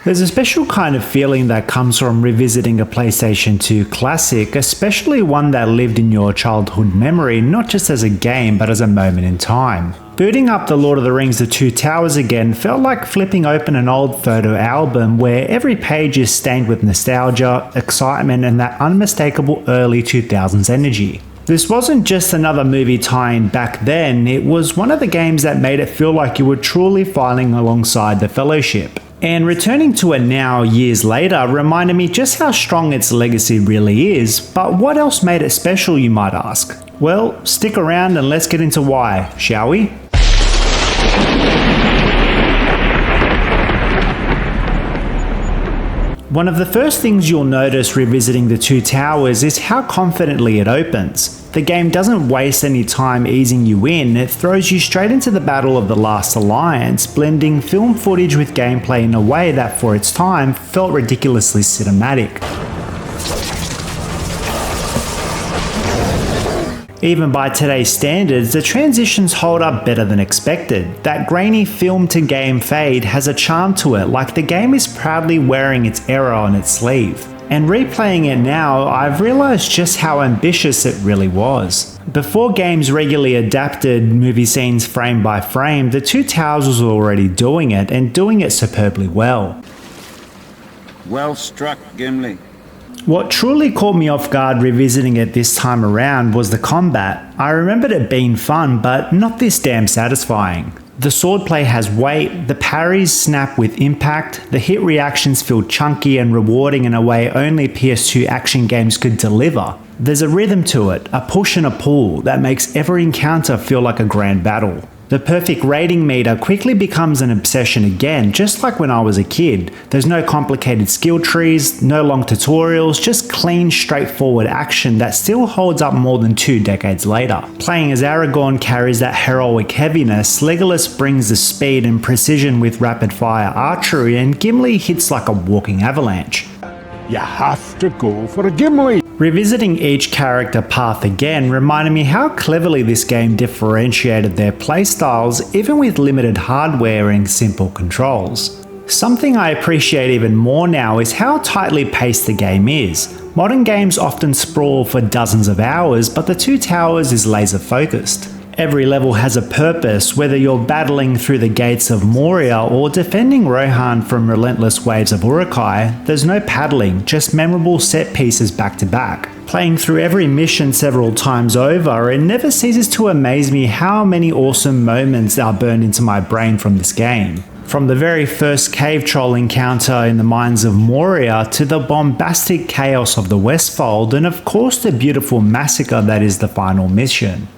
There's a special kind of feeling that comes from revisiting a PlayStation 2 classic, especially one that lived in your childhood memory, not just as a game, but as a moment in time. Booting up The Lord of the Rings The Two Towers again felt like flipping open an old photo album where every page is stained with nostalgia, excitement, and that unmistakable early 2000s energy. This wasn't just another movie tie-in back then, it was one of the games that made it feel like you were truly filing alongside the Fellowship. And returning to it now, years later, reminded me just how strong its legacy really is, but what else made it special, you might ask? Well, stick around and let's get into why, shall we? One of the first things you'll notice revisiting The Two Towers is how confidently it opens. The game doesn't waste any time easing you in, it throws you straight into the Battle of the Last Alliance, blending film footage with gameplay in a way that for its time felt ridiculously cinematic. Even by today's standards, the transitions hold up better than expected. That grainy film to game fade has a charm to it, like the game is proudly wearing its era on its sleeve. And replaying it now, I've realised just how ambitious it really was. Before games regularly adapted movie scenes frame by frame, The Two Towers was already doing it, and doing it superbly well. Well struck, Gimli. What truly caught me off guard revisiting it this time around was the combat. I remembered it being fun, but not this damn satisfying. The swordplay has weight, the parries snap with impact, the hit reactions feel chunky and rewarding in a way only PS2 action games could deliver. There's a rhythm to it, a push and a pull, that makes every encounter feel like a grand battle. The perfect rating meter quickly becomes an obsession again, just like when I was a kid. There's no complicated skill trees, no long tutorials, just clean, straightforward action that still holds up more than 2 decades later. Playing as Aragorn carries that heroic heaviness, Legolas brings the speed and precision with rapid-fire archery, and Gimli hits like a walking avalanche. You have to go for a Gimli! Revisiting each character path again reminded me how cleverly this game differentiated their playstyles even with limited hardware and simple controls. Something I appreciate even more now is how tightly paced the game is. Modern games often sprawl for dozens of hours, but The Two Towers is laser focused. Every level has a purpose, whether you're battling through the gates of Moria or defending Rohan from relentless waves of Uruk-hai. There's no paddling, just memorable set pieces back to back. Playing through every mission several times over, it never ceases to amaze me how many awesome moments are burned into my brain from this game. From the very first cave troll encounter in the mines of Moria to the bombastic chaos of the Westfold, and of course the beautiful massacre that is the final mission.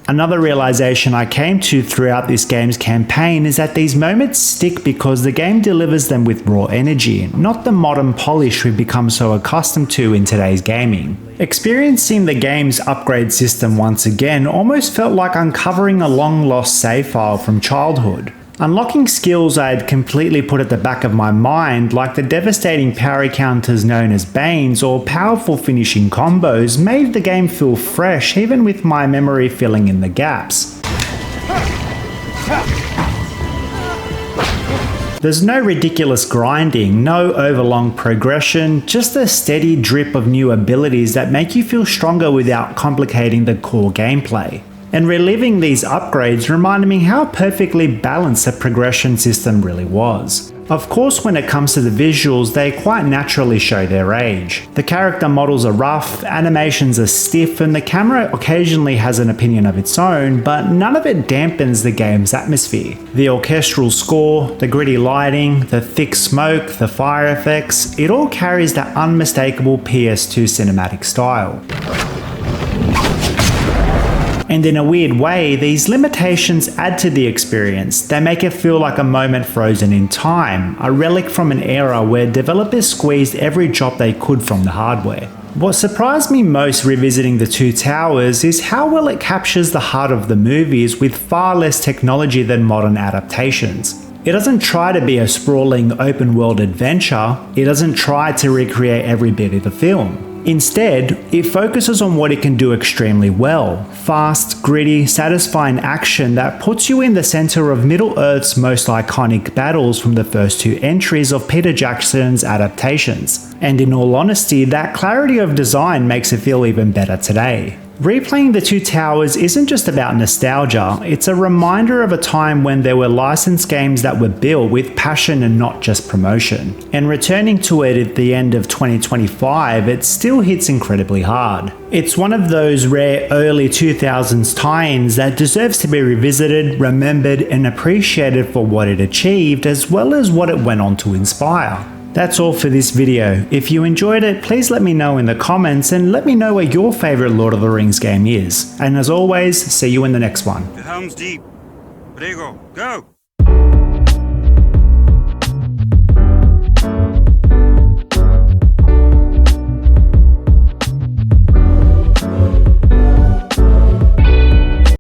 Another realization I came to throughout this game's campaign is that these moments stick because the game delivers them with raw energy, not the modern polish we've become so accustomed to in today's gaming. Experiencing the game's upgrade system once again almost felt like uncovering a long-lost save file from childhood. Unlocking skills I had completely put at the back of my mind, like the devastating parry counters known as Banes or powerful finishing combos, made the game feel fresh even with my memory filling in the gaps. There's no ridiculous grinding, no overlong progression, just a steady drip of new abilities that make you feel stronger without complicating the core gameplay. And reliving these upgrades reminded me how perfectly balanced the progression system really was. Of course, when it comes to the visuals, they quite naturally show their age. The character models are rough, animations are stiff, and the camera occasionally has an opinion of its own, but none of it dampens the game's atmosphere. The orchestral score, the gritty lighting, the thick smoke, the fire effects, it all carries that unmistakable PS2 cinematic style. And in a weird way, these limitations add to the experience. They make it feel like a moment frozen in time, a relic from an era where developers squeezed every drop they could from the hardware. What surprised me most revisiting The Two Towers is how well it captures the heart of the movies with far less technology than modern adaptations. It doesn't try to be a sprawling open world adventure, it doesn't try to recreate every bit of the film. Instead, it focuses on what it can do extremely well: fast, gritty, satisfying action that puts you in the center of Middle-earth's most iconic battles from the first two entries of Peter Jackson's adaptations. And in all honesty, that clarity of design makes it feel even better today. Replaying The Two Towers isn't just about nostalgia, it's a reminder of a time when there were licensed games that were built with passion and not just promotion. And returning to it at the end of 2025, it still hits incredibly hard. It's one of those rare early 2000s tie-ins that deserves to be revisited, remembered, and appreciated for what it achieved as well as what it went on to inspire. That's all for this video. If you enjoyed it, please let me know in the comments and let me know what your favourite Lord of the Rings game is. And as always, see you in the next one. The helm's deep. Prego, go!